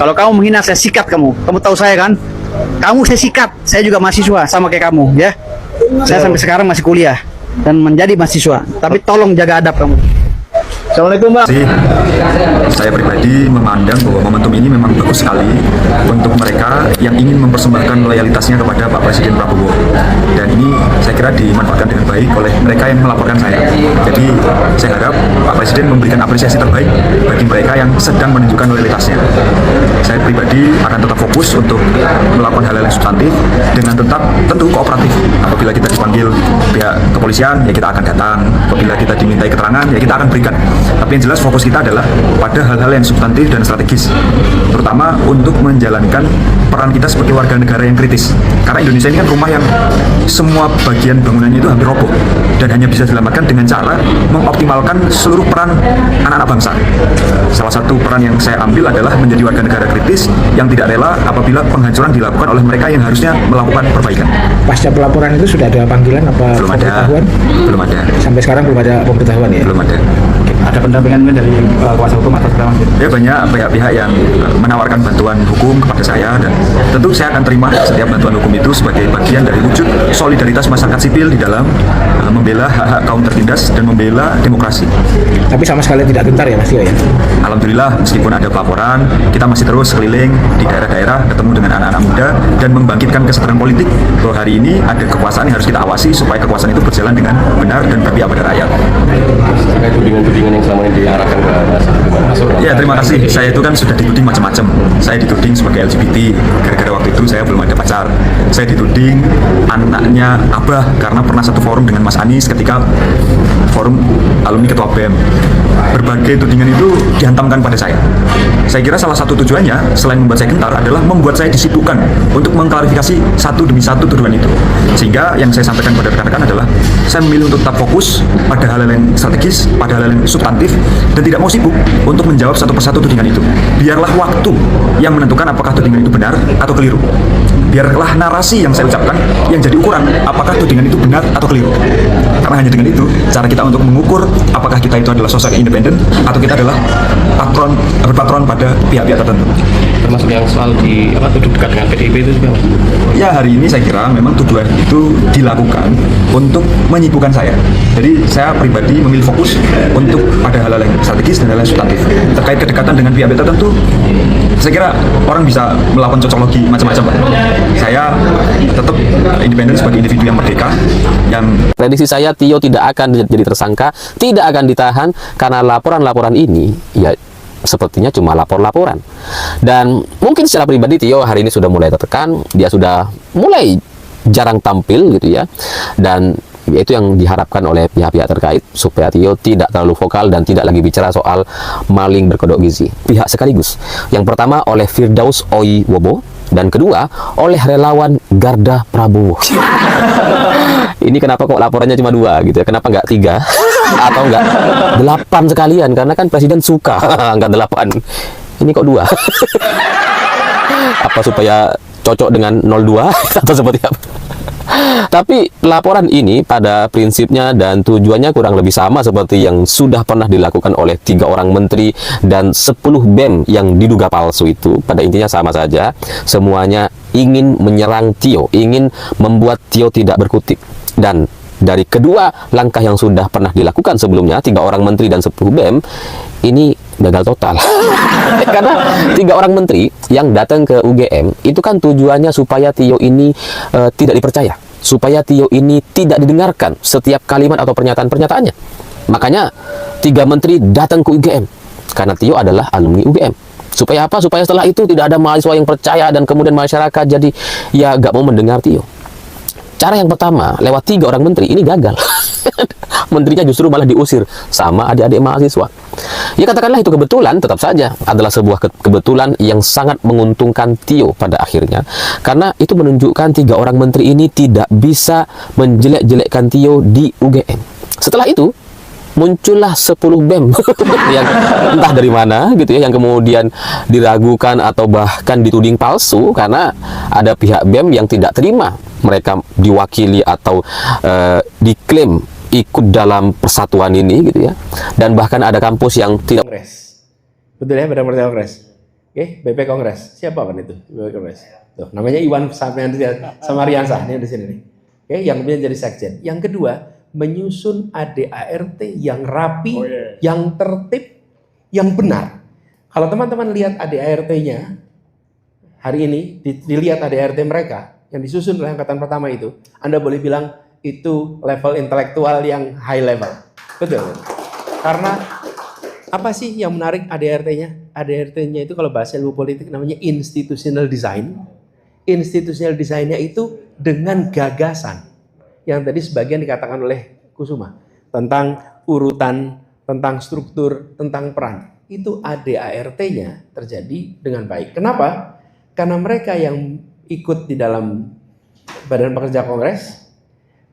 Kalau kamu menghina saya sikat kamu. Kamu tahu saya kan? Kamu saya sikat. Saya juga mahasiswa sama kayak kamu ya. Saya sampai sekarang masih kuliah dan menjadi mahasiswa. Tapi tolong jaga adab kamu. Assalamualaikum, Bang. Saya pribadi memandang bahwa momentum ini memang bagus sekali untuk mereka yang ingin mempersembahkan loyalitasnya kepada Pak Presiden Prabowo. Dan ini saya kira dimanfaatkan dengan baik oleh mereka yang melaporkan saya. Jadi saya harap Pak Presiden memberikan apresiasi terbaik bagi mereka yang sedang menunjukkan loyalitasnya. Saya pribadi akan tetap fokus untuk melakukan hal-hal yang substantif dengan tetap tentu kooperatif. Apabila kita dipanggil pihak kepolisian, ya kita akan datang. Apabila kita dimintai keterangan, ya kita akan berikan. Tapi yang jelas fokus kita adalah pada hal-hal yang substantif dan strategis, terutama untuk menjalankan peran kita sebagai warga negara yang kritis. Karena Indonesia ini kan rumah yang semua bagian bangunannya itu hampir roboh dan hanya bisa diselamatkan dengan cara mengoptimalkan seluruh peran anak-anak bangsa. Salah satu peran yang saya ambil adalah menjadi warga negara kritis yang tidak rela apabila penghancuran dilakukan oleh mereka yang harusnya melakukan perbaikan. Pasca pelaporan itu sudah ada panggilan apa Belum ada. pemberitahuan? Belum ada. Sampai sekarang belum ada pemberitahuan ya? Belum ada. Ada pendampingan dari kuasa hukum atas nama Ya banyak pihak-pihak yang menawarkan bantuan hukum kepada saya dan tentu saya akan terima setiap bantuan hukum itu sebagai bagian dari wujud solidaritas masyarakat sipil di dalam membela hak-hak kaum tertindas dan membela demokrasi. Tapi sama sekali tidak gentar ya Mas Tio ya? Alhamdulillah meskipun ada pelaporan, kita masih terus keliling di daerah-daerah ketemu dengan anak-anak muda dan membangkitkan kesadaran politik bahwa hari ini ada kekuasaan yang harus kita awasi supaya kekuasaan itu berjalan dengan benar dan berpihak pada rakyat. Terkait tudingan-tudingan yang selama ini diarahkan ke Mas Ur. Ya terima kasih, saya itu kan sudah dituding macam-macam. Saya dituding sebagai LGBT, gara-gara waktu itu saya belum ada pacar. Saya dituding anaknya Abah karena pernah satu forum dengan Mas Anies ketika forum alumni ketua BEM. Berbagai tudingan itu dihantamkan pada saya. Saya kira salah satu tujuannya selain membuat saya gentar adalah membuat saya disibukkan untuk mengklarifikasi satu demi satu tuduhan itu. Sehingga yang saya sampaikan pada rekan-rekan adalah saya memilih untuk tetap fokus pada hal-hal yang strategis, pada hal-hal yang substantif, dan tidak mau sibuk untuk menjawab satu persatu tudingan itu. Biarlah waktu yang menentukan apakah tudingan itu benar atau keliru. Biarlah narasi yang saya ucapkan yang jadi ukuran apakah tudingan itu benar atau keliru. Karena hanya dengan itu cara kita untuk mengukur apakah kita itu adalah sosok yang independen atau kita adalah berpatron pada pihak-pihak tertentu. Termasuk yang soal tuduh dekat dengan PDIP itu juga Mas? Ya hari ini saya kira memang tuduhan itu dilakukan untuk menyibukkan saya. Jadi saya pribadi memilih fokus untuk pada hal-hal yang strategis dan hal-hal yang substantif. Terkait kedekatan dengan pihak-pihak tertentu, saya kira orang bisa melakukan cocoklogi macam-macam. Saya tetap independen sebagai individu yang merdeka. Yang prediksi saya Tio tidak akan jadi tersangka, tidak akan ditahan karena laporan-laporan ini ya sepertinya cuma lapor-laporan. Dan mungkin secara pribadi Tio hari ini sudah mulai tertekan, dia sudah mulai jarang tampil gitu ya. Dan itu yang diharapkan oleh pihak-pihak terkait supaya Tio tidak terlalu vokal dan tidak lagi bicara soal maling berkedok gizi. Pihak sekaligus. Yang pertama oleh Firdaus Oiwobo dan kedua oleh relawan Garda Prabowo. Ini kenapa kok laporannya cuma 2 gitu ya? Kenapa nggak 3 atau nggak 8 sekalian? Karena kan presiden suka nggak 8. Ini kok 2? Apa supaya cocok dengan 02 atau seperti apa? Tapi laporan ini pada prinsipnya dan tujuannya kurang lebih sama seperti yang sudah pernah dilakukan oleh 3 orang menteri dan 10 BEM yang diduga palsu itu. Pada intinya sama saja, semuanya ingin menyerang Tio, ingin membuat Tio tidak berkutik. Dan dari kedua langkah yang sudah pernah dilakukan sebelumnya, 3 orang menteri dan 10 BEM, ini gagal total. Karena 3 orang menteri yang datang ke UGM itu kan tujuannya supaya Tio ini tidak dipercaya, supaya Tio ini tidak didengarkan setiap kalimat atau pernyataan-pernyataannya. Makanya 3 menteri datang ke UGM karena Tio adalah alumni UGM. Supaya apa? Supaya setelah itu tidak ada mahasiswa yang percaya dan kemudian masyarakat jadi ya gak mau mendengar Tio. Cara yang pertama lewat 3 orang menteri ini gagal. Menterinya justru malah diusir sama adik-adik mahasiswa. Ya katakanlah itu kebetulan, tetap saja adalah sebuah kebetulan yang sangat menguntungkan Tio pada akhirnya. Karena itu menunjukkan 3 orang menteri ini tidak bisa menjelek-jelekkan Tio di UGM. Setelah itu muncullah 10 BEM yang entah dari mana gitu ya, yang kemudian diragukan atau bahkan dituding palsu karena ada pihak BEM yang tidak terima mereka diwakili atau diklaim ikut dalam persatuan ini gitu ya. Dan bahkan ada kampus yang tidak Kongres. Betul ya, pada Kongres. Oke, BP Kongres. Siapa kan itu? BP Kongres. Tuh, namanya Iwan Samariansah, ini di sini nih. Oke, yang kemudian jadi sekjen. Yang kedua, menyusun ADART yang rapi, yang tertib, yang benar. Kalau teman-teman lihat ADART-nya hari ini, dilihat ADART mereka yang disusun oleh angkatan pertama itu, Anda boleh bilang itu level intelektual yang high level. Betul. Karena apa sih yang menarik ADART-nya? ADART-nya itu kalau bahasa ilmu politik namanya institutional design. Institutional design-nya itu dengan gagasan. Yang tadi sebagian dikatakan oleh Kusuma. Tentang urutan, tentang struktur, tentang peran. Itu ADART-nya terjadi dengan baik. Kenapa? Karena mereka yang ikut di dalam Badan Pekerja Kongres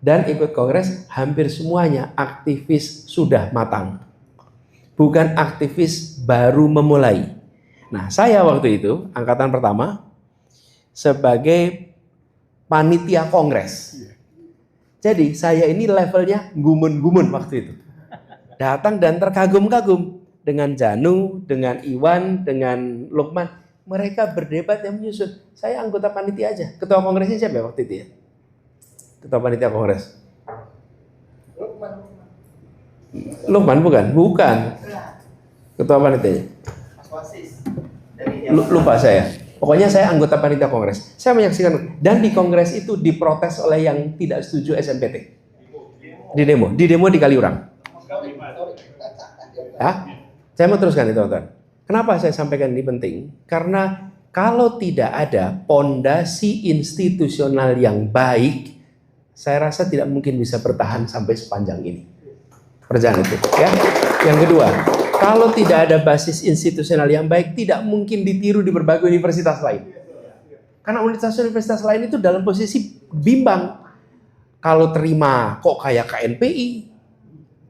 dan ikut Kongres hampir semuanya aktivis sudah matang. Bukan aktivis baru memulai. Nah, saya waktu itu, angkatan pertama, sebagai panitia kongres. Jadi, saya ini levelnya gumun-gumun waktu itu. Datang dan terkagum-kagum dengan Janu, dengan Iwan, dengan Lukman. Mereka berdebat yang menyusun. Saya anggota panitia aja. Ketua kongresnya siapa waktu itu ya? Ketua panitia kongres. Lukman bukan? Bukan. Ketua panitianya. Lupa saya. Pokoknya saya anggota panitia kongres. Saya menyaksikan dan di kongres itu diprotes oleh yang tidak setuju SNPT. Di demo di Kaliurang. Ya? Saya mau teruskan itu, teman-teman. Kenapa saya sampaikan ini penting? Karena kalau tidak ada pondasi institusional yang baik, saya rasa tidak mungkin bisa bertahan sampai sepanjang ini. Perjalanan itu, ya. Yang kedua, kalau tidak ada basis institusional yang baik, tidak mungkin ditiru di berbagai universitas lain. Karena universitas lain itu dalam posisi bimbang. Kalau terima kok kayak KNPI.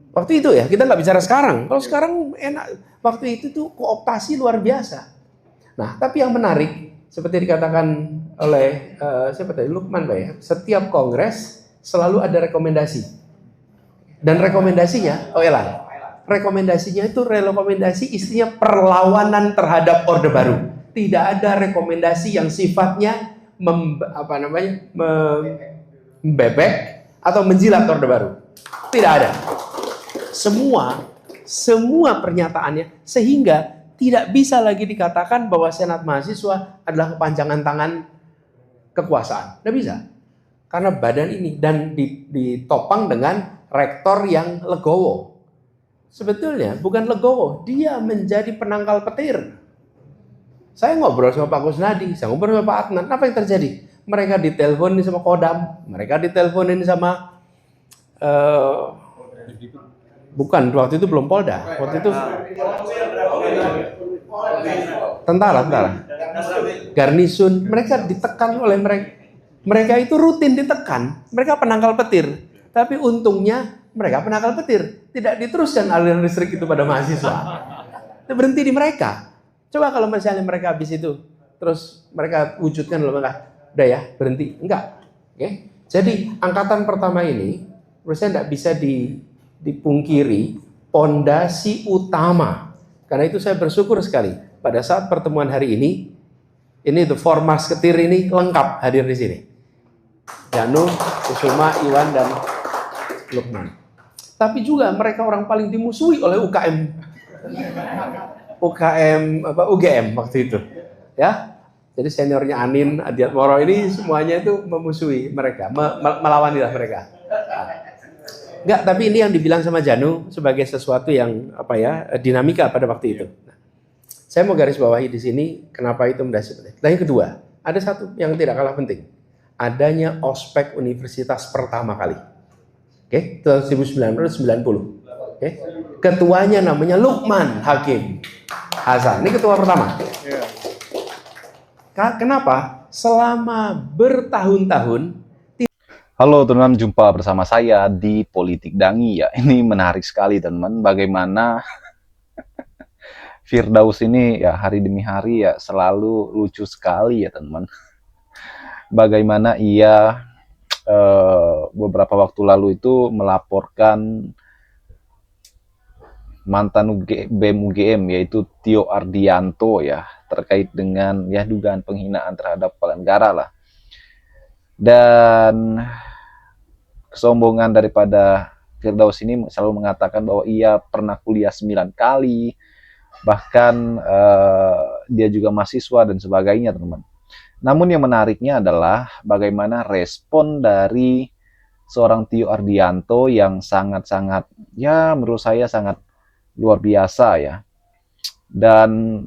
Waktu itu ya, kita nggak bicara sekarang. Kalau sekarang enak. Waktu itu tuh kooptasi luar biasa. Nah, tapi yang menarik, seperti dikatakan oleh siapa tadi, Lukman Pak ya, setiap kongres selalu ada rekomendasi. Dan rekomendasinya, rekomendasinya itu rekomendasi istinya perlawanan terhadap Orde Baru. Tidak ada rekomendasi yang sifatnya membebek atau menjilat Orde Baru. Tidak ada. Semua pernyataannya sehingga tidak bisa lagi dikatakan bahwa Senat Mahasiswa adalah kepanjangan tangan kekuasaan. Tidak bisa. Karena badan ini dan ditopang dengan rektor yang legowo. Sebetulnya bukan legowo, dia menjadi penangkal petir. Saya ngobrol sama Pak Kusnadi, saya ngobrol sama Pak Adnan. Apa yang terjadi? Mereka diteleponin sama Kodam, mereka diteleponin sama bukan, waktu itu belum Polda. Waktu itu tentara. Garnisun, mereka ditekan oleh mereka. Mereka itu rutin ditekan. Mereka penangkal petir. Tapi untungnya mereka penangkal petir. Tidak diteruskan aliran listrik itu pada mahasiswa. Itu berhenti di mereka. Coba kalau misalnya mereka habis itu, terus mereka wujudkan loh, mereka udah ya berhenti. Enggak. Oke. Jadi angkatan pertama ini, menurut saya tidak bisa dipungkiri pondasi utama. Karena itu saya bersyukur sekali pada saat pertemuan hari ini tuh Formas Ketir ini lengkap hadir di sini. Janu, Kusuma, Iwan dan Lukman. Tapi juga mereka orang paling dimusuhi oleh UGM waktu itu. Ya. Jadi seniornya Anin, Adiat Moro ini semuanya itu memusuhi mereka, melawanilah mereka. Enggak, tapi ini yang dibilang sama Janu sebagai sesuatu yang dinamika pada waktu itu. Nah, saya mau garis bawahi di sini kenapa itu mendasar. Dan yang kedua, ada satu yang tidak kalah penting. Adanya ospek universitas pertama kali. Oke, tahun 1990. Oke. Ketuanya namanya Lukman Hakim Hasan. Ini ketua pertama. Kenapa? Selama bertahun-tahun. Halo teman-teman, jumpa bersama saya di Politik Dangi ya. Ini menarik sekali teman-teman, bagaimana Firdaus ini ya hari demi hari ya selalu lucu sekali ya teman-teman. Bagaimana ia beberapa waktu lalu itu melaporkan mantan BEM UGM yaitu Tio Ardianto ya, terkait dengan ya dugaan penghinaan terhadap kepala negara lah. Dan kesombongan daripada Firdaus ini selalu mengatakan bahwa ia pernah kuliah 9 kali, bahkan dia juga mahasiswa dan sebagainya, teman-teman. Namun yang menariknya adalah bagaimana respon dari seorang Tio Ardianto yang sangat-sangat, ya menurut saya sangat luar biasa ya. Dan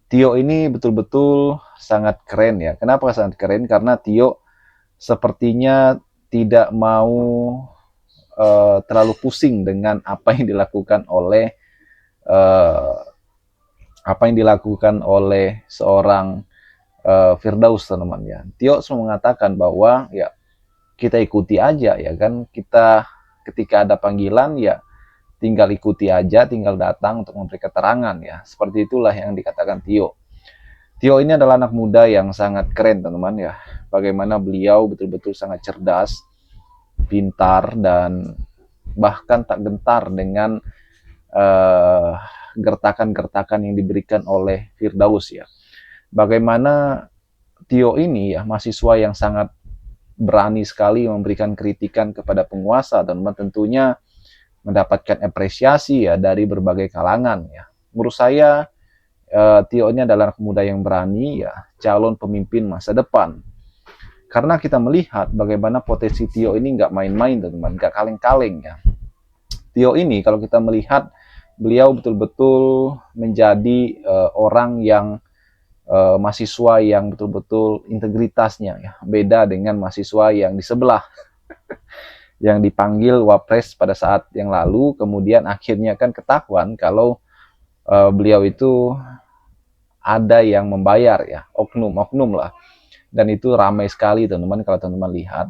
Tio ini betul-betul sangat keren ya. Kenapa sangat keren? Karena Tio sepertinya tidak mau terlalu pusing dengan apa yang dilakukan oleh seorang Firdaus, teman-teman ya. Tio selalu mengatakan bahwa ya kita ikuti aja ya kan, kita ketika ada panggilan ya tinggal ikuti aja, tinggal datang untuk memberi keterangan ya. Seperti itulah yang dikatakan Tio. Tio ini adalah anak muda yang sangat keren, teman-teman ya. Bagaimana beliau betul-betul sangat cerdas, pintar, dan bahkan tak gentar dengan gertakan-gertakan yang diberikan oleh Firdaus ya. Bagaimana Tio ini ya mahasiswa yang sangat berani sekali memberikan kritikan kepada penguasa, dan tentunya mendapatkan apresiasi ya dari berbagai kalangan ya. Menurut saya Tio ini adalah anak muda yang berani ya, calon pemimpin masa depan. Karena kita melihat bagaimana potensi Tio ini nggak main-main, teman-teman, nggak kaleng-kaleng ya. Tio ini kalau kita melihat beliau betul-betul menjadi orang yang mahasiswa yang betul-betul integritasnya ya, beda dengan mahasiswa yang di sebelah yang dipanggil Wapres pada saat yang lalu, kemudian akhirnya kan ketahuan kalau beliau itu ada yang membayar ya, oknum-oknum lah, dan itu ramai sekali, teman-teman, kalau teman-teman lihat.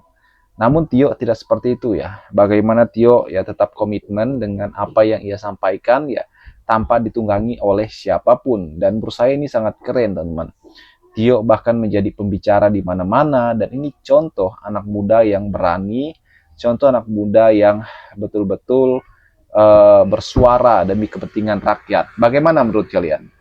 Namun Tio tidak seperti itu ya. Bagaimana Tio ya tetap komitmen dengan apa yang ia sampaikan ya, tanpa ditunggangi oleh siapapun. Dan menurut saya ini sangat keren, teman-teman. Tio bahkan menjadi pembicara di mana-mana, dan ini contoh anak muda yang berani, contoh anak muda yang betul-betul bersuara demi kepentingan rakyat. Bagaimana menurut kalian?